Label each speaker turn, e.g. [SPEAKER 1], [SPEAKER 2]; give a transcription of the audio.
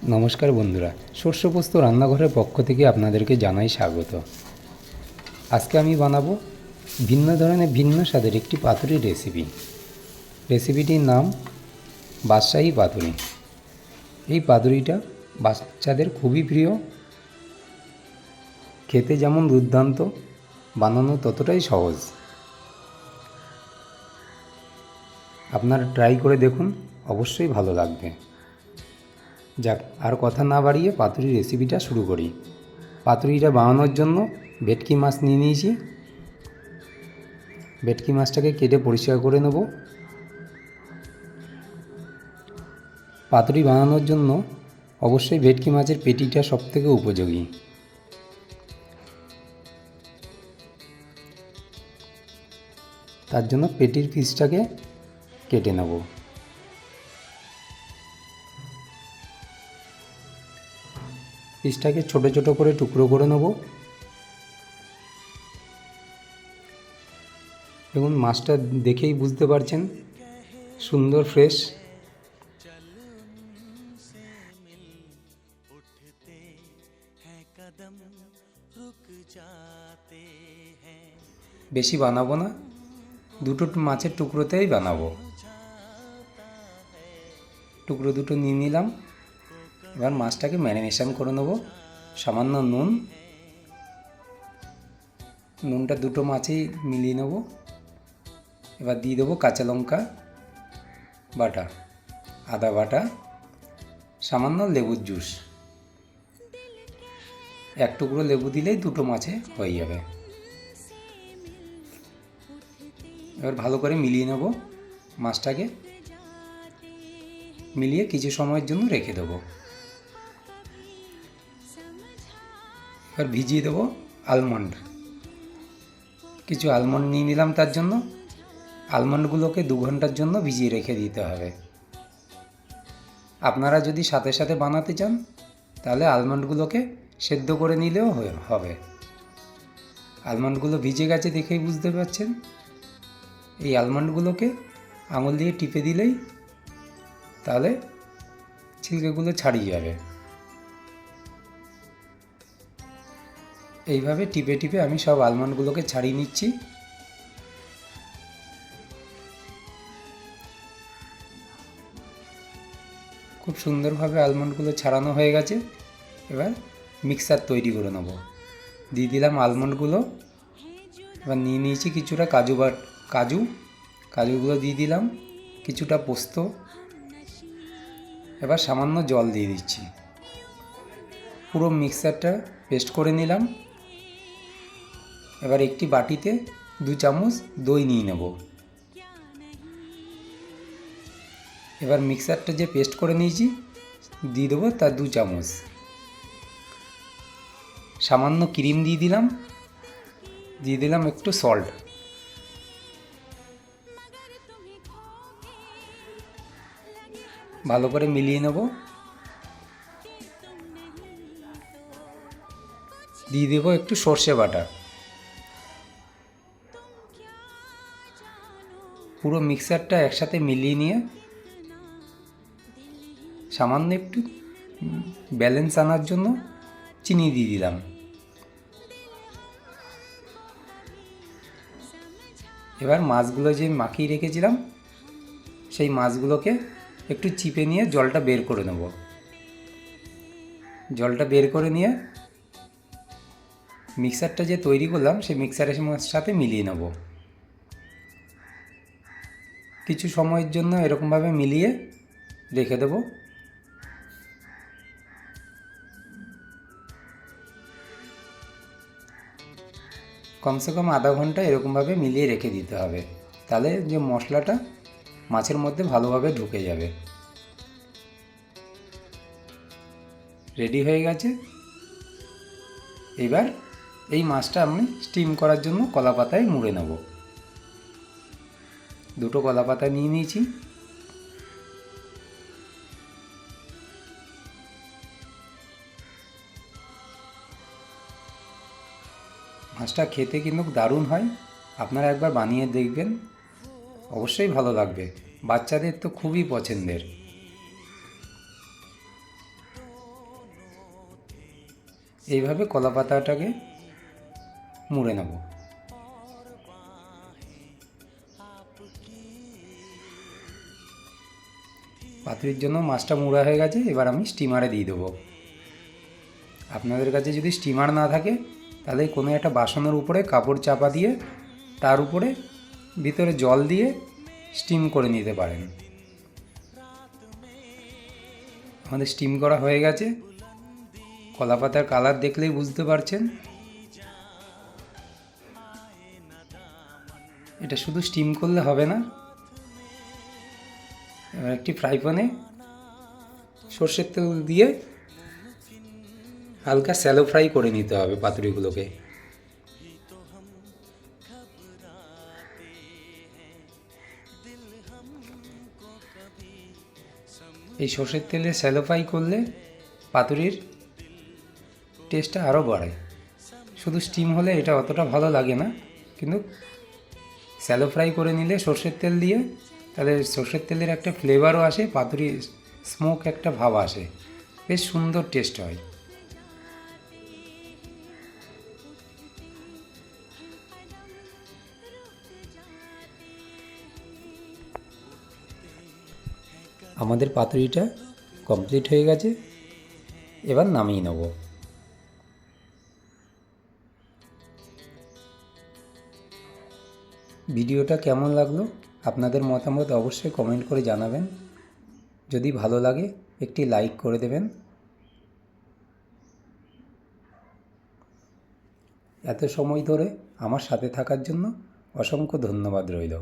[SPEAKER 1] নমস্কার বন্ধুরা, শস্য পোস্ত রান্নাঘরের পক্ষ থেকে আপনাদেরকে জানাই স্বাগত। আজকে আমি বানাবো ভিন্ন ধরনের ভিন্ন স্বাদের একটি পাতুরির রেসিপি। রেসিপিটির নাম বাদশাহী পাতুরি। এই পাতুরিটা বাচ্চাদের খুবই প্রিয়, খেতে যেমন দুর্দান্ত, বানানো ততটাই সহজ। আপনারা ট্রাই করে দেখুন, অবশ্যই ভালো লাগবে। যাক, আর কথা না বাড়িয়ে পাতুরি রেসিপিটা শুরু করি। পাতুরিটা বানানোর জন্য ভেটকি মাছ নিয়ে নিয়েছি। ভেটকি মাছটাকে কেটে পরিষ্কার করে নেব। পাতুরি বানানোর জন্য অবশ্যই ভেটকি মাছের পেটিটা সবথেকে উপযোগী। তার জন্য পেটির পিসটাকে কেটে নেব। পিসটাকে ছোট ছোট করে টুকরো করে নেব। দেখুন, মাছটা দেখেই বুঝতে পারছেন সুন্দর ফ্রেশ। বেশি বানাবো না, দুটো মাছের টুকরোতেই বানাবো। টুকরো দুটো নিয়ে নিলাম। এবার মাছটাকে ম্যারিনেশন করে নেব। সামান্য নুনটা দুটো মাছেই মিলিয়ে নেব। এবার দিয়ে দেবো কাঁচা লঙ্কা বাটা, আদা বাটা, সামান্য লেবুর জুস। এক টুকরো লেবু দিলেই দুটো মাছে হয়ে যাবে। এবার ভালো করে মিলিয়ে নেব। মাছটাকে মিলিয়ে কিছু সময়ের জন্য রেখে দেবো। এবার ভিজিয়ে দেবো আলমন্ড। কিছু আলমন্ড নিয়ে নিলাম। তার জন্য আলমন্ডগুলোকে 2 ঘন্টার জন্য ভিজিয়ে রেখে দিতে হবে। আপনারা যদি সাথে সাথে বানাতে চান তাহলে আলমন্ডগুলোকে সেদ্ধ করে নিলেও হবে। আলমন্ডগুলো ভিজে গেছে দেখেই বুঝতে পারছেন। এই আলমন্ডগুলোকে আঙুল দিয়ে টিপে দিলেই তাহলে ছিলকেগুলো ছাড়িয়ে যাবে। এইভাবে টিপে টিপে আমি সব আলমন্ডগুলোকে ছাড়িয়ে নিচ্ছি। খুব সুন্দরভাবে আলমন্ডগুলো ছাড়ানো হয়ে গেছে। এবার মিক্সার তৈরি করে নেব। দিয়ে দিলাম আলমন্ডগুলো। এবার নিয়ে নিয়েছি কিছুটা কাজুগুলো দিয়ে দিলাম, কিছুটা পোস্ত। এবার সামান্য জল দিয়ে দিচ্ছি। পুরো মিক্সারটা পেস্ট করে নিলাম। এবার একটি বাটিতে 2 চামচ দই নিয়ে নেব। এবার মিক্সারটা যে পেস্ট করে নিয়েছি দিয়ে দেবো তার 2 চামচ। সামান্য ক্রিম দিয়ে দিলাম একটু সল্ট। ভালো করে মিলিয়ে নেব। দিয়ে দেবো একটু সর্ষে বাটা। পুরো মিক্সারটা একসাথে মিলিয়ে নিয়ে সামান্য একটু ব্যালেন্স আনার জন্য চিনি দিয়ে দিলাম। এবার মাছগুলো যে মাখিয়ে রেখেছিলাম সেই মাছগুলোকে একটু চিপে নিয়ে জলটা বের করে নেব। জলটা বের করে নিয়ে মিক্সারটা যে তৈরি করলাম সেই মিক্সারের সাথে মিলিয়ে নেব। কিছু সময়ের জন্য এরকমভাবে মিলিয়ে রেখে দেব। কমসে কম আধা ঘন্টা এরকমভাবে মিলিয়ে রেখে দিতে হবে। তাহলে যে মশলাটা মাছের মধ্যে ভালোভাবে ঢুকে যাবে। রেডি হয়ে গেছে। এবার এই মাছটা আমি স্টিম করার জন্য কলা পাতায় মুড়ে নেব। 2টো কলা পাতা নিয়ে নিয়েছি। মাছটা খেতে কিন্তু দারুণ হয়। আপনারা একবার বানিয়ে দেখবেন, অবশ্যই ভালো লাগবে। বাচ্চাদের তো খুবই পছন্দের। এইভাবে কলা পাতাটাকে মুড়ে নেব। পাতুরির জন্য মাছটা মুড়া হয়ে গেছে, এবার আমি স্টিমারে দিয়ে দেবো। আপনাদের কাছে যদি স্টিমার না থাকে তাহলে কোনো একটা বাসনের উপরে কাপড় চাপা দিয়ে তার উপরে ভিতরে জল দিয়ে স্টিম করে নিতে পারেন। আমাদের স্টিম করা হয়ে গেছে, কলা পাতার কালার দেখলেই বুঝতে পারছেন। এটা শুধু স্টিম করলে হবে না, এবার একটি ফ্রাই প্যানে সর্ষের তেল দিয়ে হালকা স্যালো ফ্রাই করে নিতে হবে পাতুরিগুলোকে। এই সর্ষের তেলে স্যালো ফ্রাই করলে পাতুরির টেস্টটা আরও বাড়ে। শুধু স্টিম হলে এটা অতটা ভালো লাগে না, কিন্তু স্যালো ফ্রাই করে নিলে সর্ষের তেল দিয়ে তাহলে সর্ষের তেলের একটা ফ্লেভারও আসে, পাতুরি স্মোক একটা ভাব আসে, বেশ সুন্দর টেস্ট হয়। আমাদের পাতুরিটা কমপ্লিট হয়ে গেছে, এবার নামিয়ে নেব। ভিডিওটা কেমন লাগলো আপনাদের মতামত অবশ্যই কমেন্ট করে জানাবেন। যদি ভালো লাগে একটি লাইক করে দেবেন। এত সময় ধরে আমার সাথে থাকার জন্য অসংখ্য ধন্যবাদ রইল।